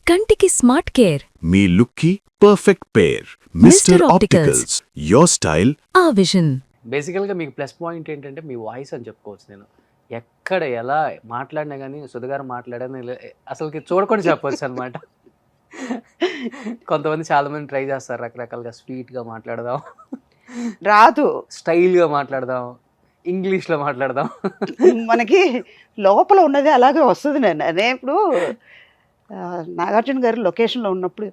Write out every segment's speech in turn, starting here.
కంటికి smart care. మీ లుక్కి perfect pair. Mr Opticals, your style a vision. బేసికల్గా మీకు ప్లస్ పాయింట్ ఏంటంటే మీ వాయిస్ అని చెప్పుకోవచ్చు. నేను ఎక్కడ ఎలా మాట్లాడినా కానీ సుధగారు మాట్లాడని అసలుకి చూడకుండా చెప్పవచ్చు అనమాట. కొంతమంది చాలామంది ట్రై చేస్తారు రకరకాలుగా స్వీట్గా మాట్లాడదాం, రాదు, స్టైల్గా మాట్లాడదాం, ఇంగ్లీష్లో మాట్లాడదాం. మనకి లోపల ఉన్నది అలాగే వస్తుంది. అదే ఇప్పుడు నాగార్జున గారు లొకేషన్లో ఉన్నప్పుడు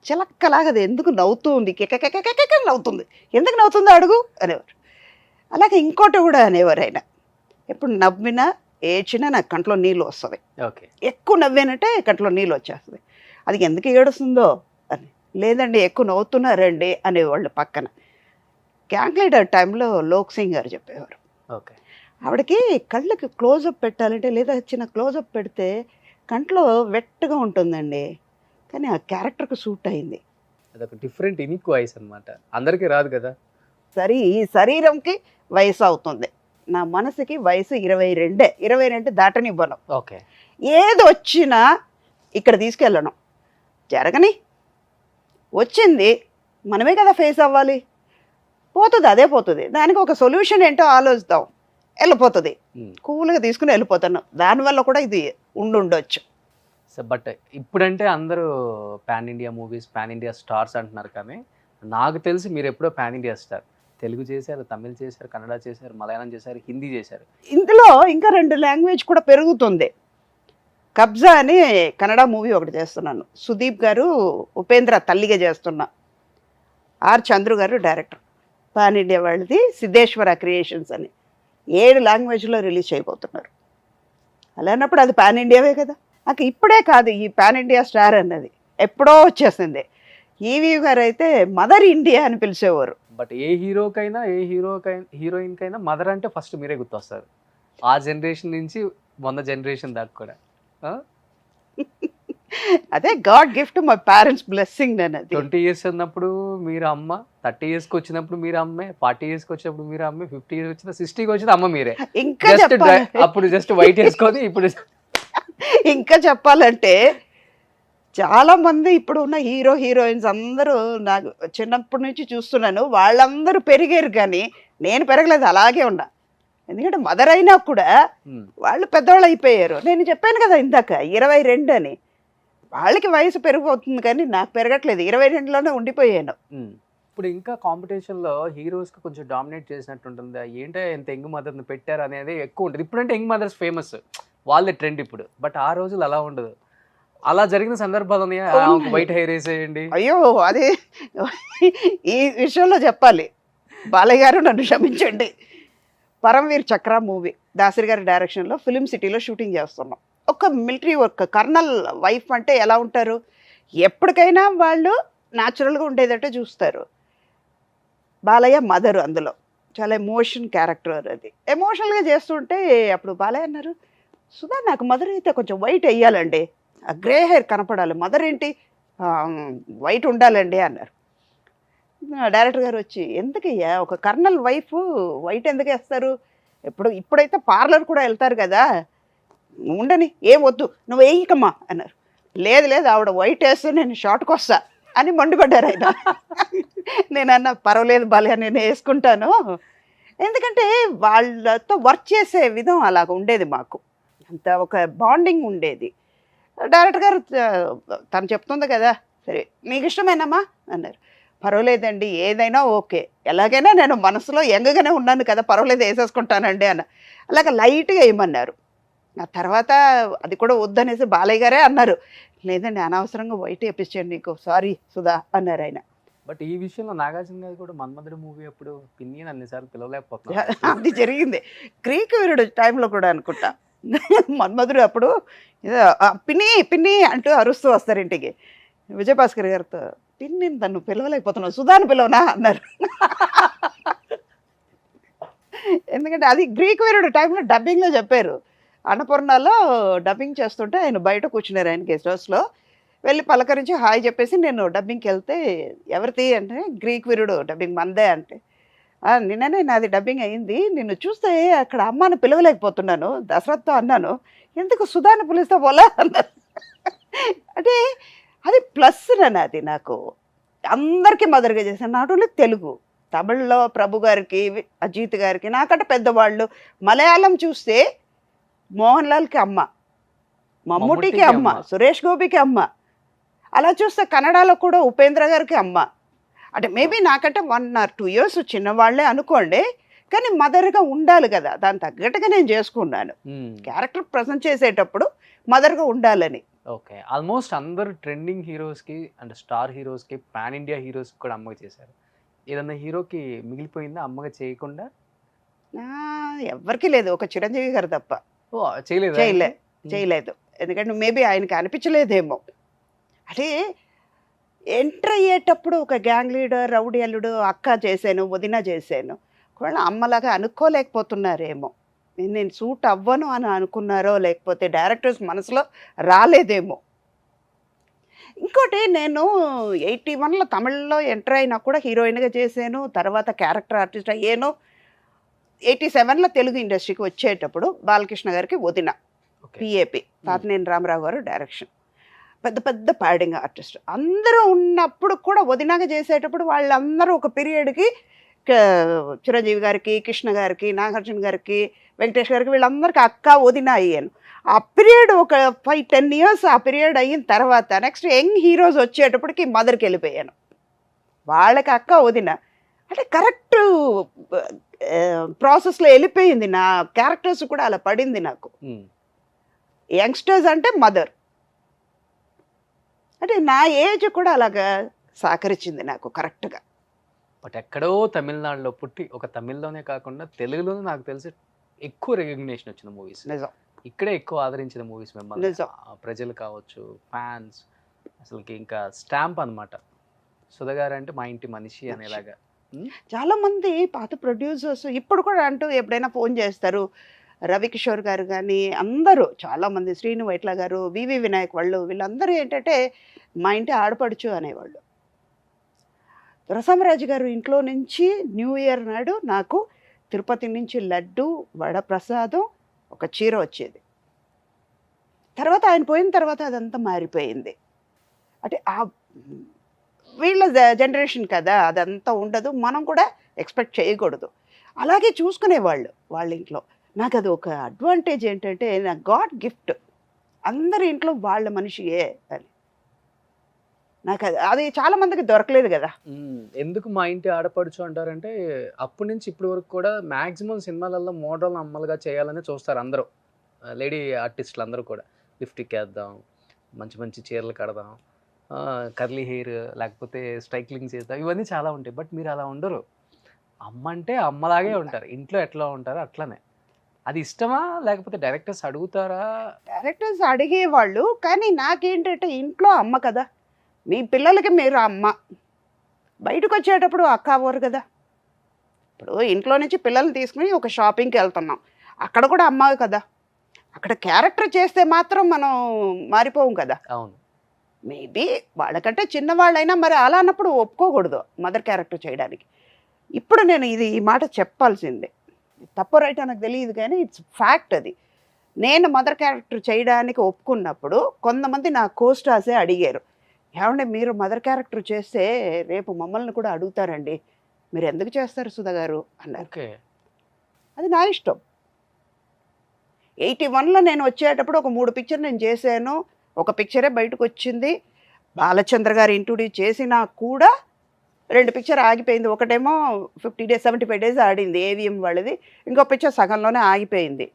చిలక్కలాగా అది ఎందుకు నవ్వుతూ ఉంది, కెక్క నవ్వుతుంది, ఎందుకు నవ్వుతుందో అడుగు అనేవారు. అలాగే ఇంకోటి కూడా అనేవారు ఆయన, ఎప్పుడు నవ్వినా ఏడ్చినా నాకు కంట్లో నీళ్ళు వస్తుంది, ఓకే, ఎక్కువ నవ్వానంటే కంట్లో నీళ్ళు వచ్చేస్తుంది, అది ఎందుకు ఏడుస్తుందో అని. లేదండి ఎక్కువ నవ్వుతున్నారండి అనేవాళ్ళు పక్కన. గ్యాంగ్ లీడర్ టైంలో లోక్ సింగ్ గారు చెప్పేవారు, ఓకే, ఆవిడకి కళ్ళకి క్లోజప్ పెట్టాలంటే లేదా చిన్న క్లోజప్ పెడితే కంట్లో వెట్టగా ఉంటుందండి, కానీ ఆ క్యారెక్టర్కి సూట్ అయింది. అదొక డిఫరెంట్ యూనిక్ వాయిస్ అనమాట, అందరికీ రాదు కదా. ఈ శరీరంకి వయసు అవుతుంది, నా మనసుకి వయసు 22 దాటనివ్వను. ఓకే, ఏది వచ్చినా ఇక్కడ తీసుకెళ్ళను, జరగని వచ్చింది మనమే కదా ఫేస్ అవ్వాలి, పోతుంది అదే పోతుంది, దానికి ఒక సొల్యూషన్ ఏంటో ఆలోచిద్దాం, వెళ్ళిపోతుంది, కూల్గా తీసుకుని వెళ్ళిపోతాను. దానివల్ల కూడా ఇది ఉండొచ్చు. సో బట్ ఇప్పుడంటే అందరూ pan India movies, pan India stars అంటున్నారు, కానీ నాకు తెలిసి మీరు ఎప్పుడో పాన్ ఇండియా స్టార్. తెలుగు చేశారు, తమిళ్ చేశారు, కన్నడ చేశారు, మలయాళం చేశారు, హిందీ చేశారు. ఇందులో ఇంకా 2 లాంగ్వేజ్ కూడా పెరుగుతుంది. కబ్జా అని కన్నడ మూవీ ఒకటి చేస్తున్నాను, సుదీప్ గారు ఉపేంద్ర తల్లిగా చేస్తున్నా, ఆర్ చంద్రు గారు డైరెక్టర్, పాన్ ఇండియా వాళ్ళది సిద్ధేశ్వర క్రియేషన్స్ అని 7 లాంగ్వేజ్లో రిలీజ్ చేయబోతున్నారు. అలా అన్నప్పుడు అది పాన్ ఇండియావే కదా. నాకు ఇప్పుడే కాదు ఈ పాన్ ఇండియా స్టార్ అన్నది, ఎప్పుడో వచ్చేసింది. ఈవీ గారు అయితే మదర్ ఇండియా అని పిలిచేవారు. బట్ ఏ హీరోకైనా ఏ హీరోయిన్కైనా మదర్ అంటే ఫస్ట్ మీరే గుర్తొస్తారు, ఆ జనరేషన్ నుంచి మొన్న జనరేషన్ దాకా కూడా. అదే God gift, my parents blessing. నేను 20 years ఉన్నప్పుడు మీరు అమ్మ, 30 yearsకి వచ్చినప్పుడు మీరు అమ్మే, 40 yearsకి వచ్చినప్పుడు మీరు అమ్మే, 50 years వచ్చిన 60కి వచ్చిన అమ్మ మీరే. ఇంకా అప్పుడు జస్ట్ వైట్ వేసుకొని ఇప్పుడు ఇంకా చెప్పాలంటే చాలా మంది ఇప్పుడు ఉన్న హీరోయిన్స్ అందరూ నాకు చిన్నప్పటి నుంచి చూస్తున్నాను, వాళ్ళందరూ పెరిగారు కానీ నేను పెరగలేదు, అలాగే ఉన్నా. ఎందుకంటే మదర్ అయినా కూడా వాళ్ళు పెద్దవాళ్ళు అయిపోయారు. నేను చెప్పాను కదా ఇందాక 22 అని, వాళ్ళకి వయసు పెరిగిపోతుంది కానీ నాకు పెరగట్లేదు, 22లోనే ఉండిపోయాను. ఇప్పుడు ఇంకా కాంపిటీషన్లో హీరోస్కి కొంచెం డామినేట్ చేసినట్టు ఉంటుంది. ఏంటో ఎంత యంగ్ మదర్ని పెట్టారు అనేది ఎక్కువ ఉంటుంది. ఇప్పుడంటే యంగ్ మదర్స్ ఫేమస్, వాళ్ళే ట్రెండ్ ఇప్పుడు. బట్ ఆ రోజులు అలా ఉండదు. అలా జరిగిన సందర్భాలు వైట్ హెయిర్ వేసేయండి. అయ్యో, అది ఈ విషయంలో చెప్పాలి, బాలయ్య గారు నన్ను క్షమించండి. పరమవీర్ చక్ర మూవీ దాసరి గారి డైరెక్షన్లో ఫిలిం సిటీలో షూటింగ్ చేస్తున్నాం. ఒక మిలిటరీ వర్క్, కర్నల్ వైఫ్ అంటే ఎలా ఉంటారు, ఎప్పటికైనా వాళ్ళు న్యాచురల్గా ఉండేదట్టే చూస్తారు. బాలయ్య మదరు, అందులో చాలా ఎమోషన్ క్యారెక్టర్, అది ఎమోషనల్గా చేస్తుంటే అప్పుడు బాలయ్య అన్నారు, సుధా నాకు మదర్ అయితే కొంచెం వైట్ వేయాలండి, గ్రే హెయిర్ కనపడాలి, మదర్ ఏంటి వైట్ ఉండాలండి అన్నారు. డైరెక్టర్ గారు వచ్చి, ఎందుకయ్యా ఒక కర్నల్ వైఫ్ వైట్ ఎందుకు వేస్తారు, ఇప్పుడైతే పార్లర్ కూడా వెళ్తారు కదా, ఉండని, ఏం వద్దు నువ్వు వేయకమ్మా అన్నారు. లేదు ఆవిడ వైట్ వేస్తే నేను షార్ట్కి వస్తా అని మండిపడ్డారు ఆయన. నేనన్నా పర్వాలేదు బాలయ్య, నేను వేసుకుంటాను, ఎందుకంటే వాళ్ళతో వర్క్ చేసే విధం అలాగ ఉండేది, మాకు అంత ఒక బాండింగ్ ఉండేది. డైరెక్టర్ గారు తను చెప్తుంది కదా, సరే మీకు ఇష్టమేనమ్మా అన్నారు. పర్వాలేదండి ఏదైనా ఓకే, ఎలాగైనా నేను మనసులో యంగ్గానే ఉన్నాను కదా, పర్వాలేదు వేసేసుకుంటానండి అన్న. అలాగ లైట్గా వేయమన్నారు. ఆ తర్వాత అది కూడా వద్దనేసి బాలయ్య గారే అన్నారు, లేదండి అనవసరంగా వైట్ వేయించండి నీకు, సారీ సుధా అన్నారు ఆయన. బట్ ఈ విషయంలో నాగార్జున గారు కూడా మన్మధుడు మూవీ అప్పుడు పిన్ని అన్నిసార్లు పిలవలేకపోతున్నారు. అది జరిగింది గ్రీక్ వీరుడు టైంలో కూడా అనుకుంటా. మన్మధుడు అప్పుడు పిన్ని పిన్ని అంటూ అరుస్తూ వస్తారు ఇంటికి. విజయభాస్కర్ గారితో, పిన్ని తను పిలవలేకపోతున్నావు, సుధాను పిలవనా అన్నారు. ఎందుకంటే అది గ్రీక్ వీరుడు టైంలో డబ్బింగ్లో చెప్పారు. అన్నపూర్ణలో డబ్బింగ్ చేస్తుంటే ఆయన బయట కూర్చున్నారు, ఆయన గెస్ట్ హౌస్లో వెళ్ళి పలకరించి హాయ్ చెప్పేసి నేను డబ్బింగ్కి వెళ్తే, ఎవరిది అంటే గ్రీక్ వీరుడు డబ్బింగ్ మందే అంటే, నిన్ననే నాది డబ్బింగ్ అయింది, నిన్ను చూస్తే అక్కడ అమ్మను పిలవలేకపోతున్నాను దశరథ్తో అన్నాను, ఎందుకు సుధాను పిలుస్తా పోలా అన్నారు. అంటే అది ప్లస్ అది నాకు. అందరికీ మదర్గా చేశాను, నాట్ ఓన్లీ తెలుగు. తమిళ్లో ప్రభు గారికి, అజిత్ గారికి, నాకంటే పెద్దవాళ్ళు. మలయాళం చూస్తే మోహన్ లాల్కి అమ్మ, మమ్ముటికి అమ్మ, సురేష్ గోపికి అమ్మ. అలా చూస్తే కన్నడలో కూడా ఉపేంద్ర గారికి అమ్మ. అంటే మేబీ నాకంటే 1 or 2 years చిన్నవాళ్లే అనుకోండి, కానీ మదర్గా ఉండాలి కదా, దాని తగ్గట్టుగా నేను చేసుకున్నాను. క్యారెక్టర్ ప్రజెంట్ చేసేటప్పుడు మదర్గా ఉండాలని. ఓకే, ఆల్మోస్ట్ అందరు ట్రెండింగ్ హీరోస్కి అంటే స్టార్ హీరోస్కి, పాన్ ఇండియా హీరోస్కి కూడా అమ్మగా చేశారు. ఏదన్నా హీరోకి మిగిలిపోయిందా అమ్మగా చేయకుండా? ఎవరికి లేదు, ఒక చిరంజీవి గారు తప్ప. ఓ చేయలేదు? చేయలేదు. ఎందుకంటే మేబీ ఆయనకి అనిపించలేదేమో. అంటే ఎంటర్ అయ్యేటప్పుడు ఒక గ్యాంగ్ లీడర్, రౌడీ అల్లుడు, అక్క చేశాను, వదిన చేశాను, ఒకవేళ అమ్మలాగా అనుకోలేకపోతున్నారేమో. నేను సూట్ అవ్వను అని అనుకున్నారో, లేకపోతే డైరెక్టర్స్ మనసులో రాలేదేమో. ఇంకోటి, నేను 81లో తమిళ్లో ఎంటర్ అయినా కూడా హీరోయిన్గా చేశాను, తర్వాత క్యారెక్టర్ ఆర్టిస్ట్ అయ్యాను. 87లో తెలుగు ఇండస్ట్రీకి వచ్చేటప్పుడు బాలకృష్ణ గారికి వదిన, పిఏపి, తాతినేని రామారావు గారు డైరెక్షన్, పెద్ద పెద్ద ప్యాడింగ్ ఆర్టిస్ట్ అందరూ ఉన్నప్పుడు కూడా వదినగా చేసేటప్పుడు వాళ్ళందరూ ఒక పీరియడ్కి చిరంజీవి గారికి, కృష్ణ గారికి, నాగార్జున గారికి, వెంకటేష్ గారికి, వీళ్ళందరికీ అక్క వదిన అయ్యాను. ఆ పీరియడ్ ఒక 5-10 years ఆ పీరియడ్ అయిన తర్వాత నెక్స్ట్ యంగ్ హీరోస్ వచ్చేటప్పటికి మదర్కి వెళ్ళిపోయాను. వాళ్ళకి అక్క వదిన అంటే కరెక్ట్ ప్రాసెస్లో వెళ్ళిపోయింది. నా క్యారెక్టర్స్ కూడా అలా పడింది నాకు. యంగ్స్టర్స్ అంటే మదర్, అంటే నా ఏజ్ కూడా అలాగా సహకరించింది నాకు కరెక్ట్గా. బట్ ఎక్కడో తమిళనాడులో పుట్టి, ఒక తమిళ్లోనే కాకుండా తెలుగులోనే నాకు తెలిసి ఎక్కువ రికగ్నేషన్ వచ్చిన మూవీస్. నిజం. ఇక్కడే ఎక్కువ ఆదరించిన మూవీస్ మిమ్మల్ని. నిజం. ప్రజలు కావచ్చు, ఫ్యాన్స్, అసలుకి ఇంకా స్టాంప్ అనమాట. సుధా గారు అంటే మా ఇంటి మనిషి అనేలాగా. చాలామంది పాత ప్రొడ్యూసర్స్ ఇప్పుడు కూడా అంటూ ఎప్పుడైనా ఫోన్ చేస్తారు. రవికిషోర్ గారు కానీ అందరూ చాలామంది, శ్రీను వైట్ల గారు, వివి వినాయక్ వాళ్ళు, వీళ్ళందరూ ఏంటంటే మా ఇంటి ఆడపడుచు అనేవాళ్ళు. రసమరాజు గారు ఇంట్లో నుంచి న్యూ ఇయర్ నాడు నాకు తిరుపతి నుంచి లడ్డు, వడప్రసాదం, ఒక చీర వచ్చేది. తర్వాత ఆయన పోయిన తర్వాత అదంతా మారిపోయింది. అంటే ఆ వీళ్ళ జనరేషన్ కదా, అదంతా ఉండదు, మనం కూడా ఎక్స్పెక్ట్ చేయకూడదు. అలాగే చూసుకునేవాళ్ళు వాళ్ళ ఇంట్లో. నాకు అది ఒక అడ్వాంటేజ్ ఏంటంటే, నా గాడ్ గిఫ్ట్. అందరి ఇంట్లో వాళ్ళ మనిషియే అని నాకు అది చాలా మందికి దొరకలేదు కదా. ఎందుకు మా ఇంటి ఆడపడుచు అంటారంటే, అప్పటి నుంచి ఇప్పటి వరకు కూడా మ్యాక్సిమం సినిమాలలో మోడల్ అమ్మలుగా చేయాలని చూస్తారు అందరూ, లేడీ ఆర్టిస్టులు అందరూ కూడా. లిప్స్టిక్ వేద్దాం, మంచి మంచి చీరలు కడదాం, కర్లీ హెయిర్, లేకపోతే స్ట్రైక్లింగ్ చేద్దాం, ఇవన్నీ చాలా ఉంటాయి. బట్ మీరు అలా ఉండరు. అమ్మ అంటే అమ్మలాగే ఉంటారు, ఇంట్లో ఎట్లా ఉంటారో అట్లనే. అది ఇష్టమా, లేకపోతే డైరెక్టర్స్ అడుగుతారా? డైరెక్టర్స్ అడిగేవాళ్ళు, కానీ నాకేంటంటే ఇంట్లో అమ్మ కదా, మీ పిల్లలకి మీరు అమ్మ, బయటకు వచ్చేటప్పుడు అక్క అవ్వరు కదా. ఇప్పుడు ఇంట్లో నుంచి పిల్లల్ని తీసుకుని ఒక షాపింగ్కి వెళ్తున్నాం, అక్కడ కూడా అమ్మ కదా. అక్కడ క్యారెక్టర్ చేస్తే మాత్రం మనం మారిపోం కదా. అవును. మేబీ వాళ్ళకంటే చిన్నవాళ్ళైనా మరి అలా అన్నప్పుడు ఒప్పుకోకూడదు మదర్ క్యారెక్టర్ చేయడానికి. ఇప్పుడు నేను ఈ మాట చెప్పాల్సిందే, తప్పు రైట్ నాకు తెలియదు కానీ ఇట్స్ ఫ్యాక్ట్. అది నేను మదర్ క్యారెక్టర్ చేయడానికి ఒప్పుకున్నప్పుడు కొంతమంది నా కోస్టార్సే అడిగారు, ఏమంటే మీరు మదర్ క్యారెక్టర్ చేస్తే రేపు మమ్మల్ని కూడా అడుగుతారండి, మీరు ఎందుకు చేస్తారు సుధా గారు అన్నారు. అది నా ఇష్టం. 81లో నేను వచ్చేటప్పుడు ఒక 3 పిక్చర్ నేను చేశాను, ఒక పిక్చరే బయటకు వచ్చింది. బాలచంద్ర గారు ఇంట్రొడ్యూస్ చేసినా కూడా 2 పిక్చర్ ఆగిపోయింది. ఒకటేమో 50 days 75 days ఆడింది ఏవిఎం వాళ్ళది, ఇంకో పిక్చర్ సగంలోనే ఆగిపోయింది.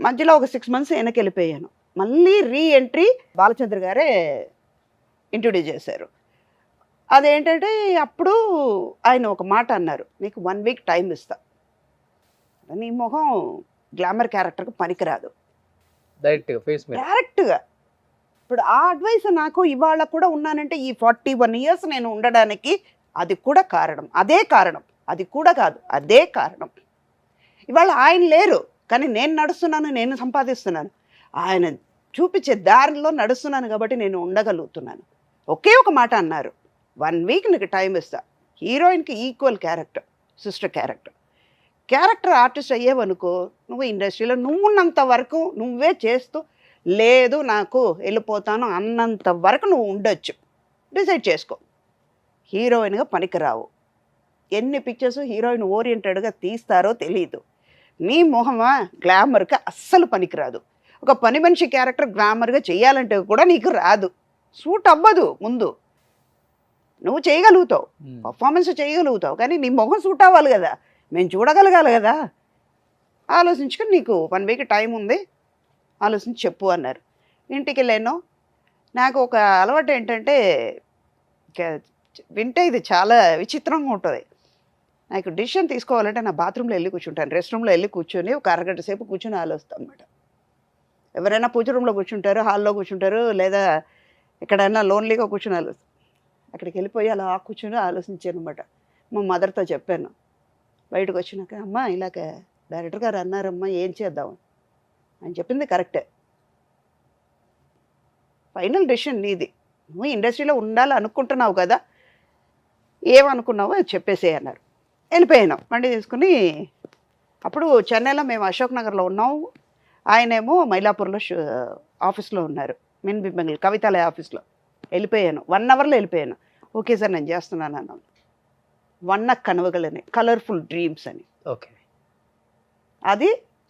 మధ్యలో ఒక 6 months వెనక్కి వెళ్ళిపోయాను. మళ్ళీ రీఎంట్రీ బాలచంద్ర గారే ఇంట్రొడ్యూస్ చేశారు. అదేంటంటే అప్పుడు ఆయన ఒక మాట అన్నారు, నీకు 1 week టైం ఇస్తా, నీ మొహం గ్లామర్ క్యారెక్టర్కి పనికిరాదు, డైరెక్ట్గా. ఇప్పుడు ఆ అడ్వైస్ నాకు ఇవాళ కూడా ఉన్నానంటే ఈ 41 years నేను ఉండడానికి అది కూడా కారణం, అదే కారణం, అది కూడా కాదు, అదే కారణం. ఇవాళ ఆయన లేరు, కానీ నేను నడుస్తున్నాను, నేను సంపాదిస్తున్నాను, ఆయన చూపించే దారిలో నడుస్తున్నాను కాబట్టి నేను ఉండగలుగుతున్నాను. ఒకే ఒక మాట అన్నారు, 1 week నీకు టైం ఇస్తా, హీరోయిన్కి equal character, sister character artist అయ్యేవనుకో, నువ్వు ఇండస్ట్రీలో నువ్వు ఉన్నంత వరకు నువ్వే చేస్తూ లేదు నాకు వెళ్ళిపోతాను అన్నంత వరకు నువ్వు ఉండొచ్చు, డిసైడ్ చేసుకో. హీరోయిన్గా పనికిరావు. ఎన్ని పిక్చర్స్ హీరోయిన్ ఓరియంటెడ్గా తీస్తారో తెలీదు. నీ మొహమా గ్లామర్గా అస్సలు పనికిరాదు. ఒక పని మనిషి క్యారెక్టర్ గ్లామర్గా చేయాలంటే కూడా నీకు రాదు, సూట్ అవ్వదు. ముందు నువ్వు చేయగలుగుతావు, పర్ఫార్మెన్స్ చేయగలుగుతావు, కానీ నీ మొహం సూట్ అవ్వాలి కదా, మేము చూడగలగాలి కదా. ఆలోచించుకొని నీకు 1 వీక్ టైం ఉంది, ఆలోచించి చెప్పు అన్నారు. ఇంటికి వెళ్ళాను. నాకు ఒక అలవాటు ఏంటంటే, వింటే ఇది చాలా విచిత్రంగా ఉంటుంది. నాకు డిసిషన్ తీసుకోవాలంటే నా బాత్రూంలో వెళ్ళి కూర్చుంటాను, రెస్ట్ రూమ్లో వెళ్ళి కూర్చొని ఒక అరగంట సేపు కూర్చొని ఆలోచిస్తాను అన్నమాట. ఎవరైనా పూజ రూమ్లో కూర్చుంటారు, హాల్లో కూర్చుంటారు, లేదా ఎక్కడైనా లోన్లీగా కూర్చొని ఆలోచిస్తాను. అక్కడికి వెళ్ళిపోయి అలా కూర్చొని ఆలోచించాను అనమాట. మా మదర్తో చెప్పాను. బయటకు వచ్చినాక, అమ్మ ఇలాగ డైరెక్టర్ గారు అన్నారమ్మా, ఏం చేద్దాం అని చెప్పింది కరెక్టే. ఫైనల్ డెసిషన్ నీది, నువ్వు ఇండస్ట్రీలో ఉండాలి అనుకుంటున్నావు కదా, ఏమనుకున్నావో చెప్పేసే అన్నారు. వెళ్ళిపోయాను బండి తీసుకుని. అప్పుడు చెన్నైలో మేము అశోక్ నగర్లో ఉన్నాము, ఆయనేమో మైలాపూర్లో ఆఫీస్లో ఉన్నారు, మిన్బింబెంగల్ కవితాలయ ఆఫీస్లో. వెళ్ళిపోయాను, 1 అవర్లో వెళ్ళిపోయాను. ఓకే సార్ నేను చేస్తున్నాను అన్నాను. వన్న కనవగలని కలర్ఫుల్ డ్రీమ్స్ అని, ఓకే, అది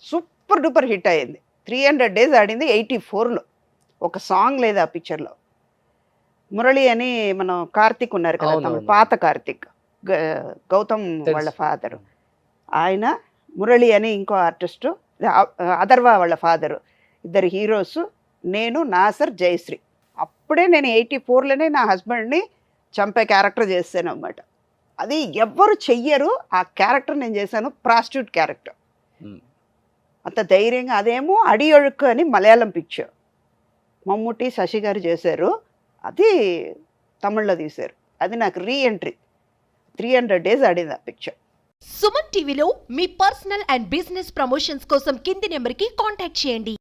సూపర్ డూపర్ హిట్ అయ్యింది. 300 days ఆడింది 84లో. ఒక సాంగ్ లేదు ఆ పిక్చర్లో. మురళి అని మనం కార్తిక్ ఉన్నారు కదా, తమ పాత కార్తిక్, గౌతమ్ వాళ్ళ ఫాదరు ఆయన, మురళి అని ఇంకో ఆర్టిస్టు, అథర్వ వాళ్ళ ఫాదరు, ఇద్దరు హీరోస్, నేను, నాసర్, జయశ్రీ. అప్పుడే నేను 84లోనే నా హస్బెండ్ని చంపే క్యారెక్టర్ చేశాను అన్నమాట. అది ఎవ్వరు చెయ్యరు ఆ క్యారెక్టర్ నేను చేశాను, ప్రాస్టిట్యూట్ క్యారెక్టర్. అంత ధైర్యంగా, అదేమో అడియొഴുക്ക് అని మలయాళం పిక్చర్, మమ్ముట్టి శశి గారు చేశారు, అది తమిళ్లో తీశారు. అది నాకు రీఎంట్రీ. 300 days ఆడింది ఆ పిక్చర్. సుమన్ టీవీలో మీ పర్సనల్ అండ్ బిజినెస్ ప్రమోషన్స్ కోసం కింది నెంబర్కి కాంటాక్ట్ చేయండి.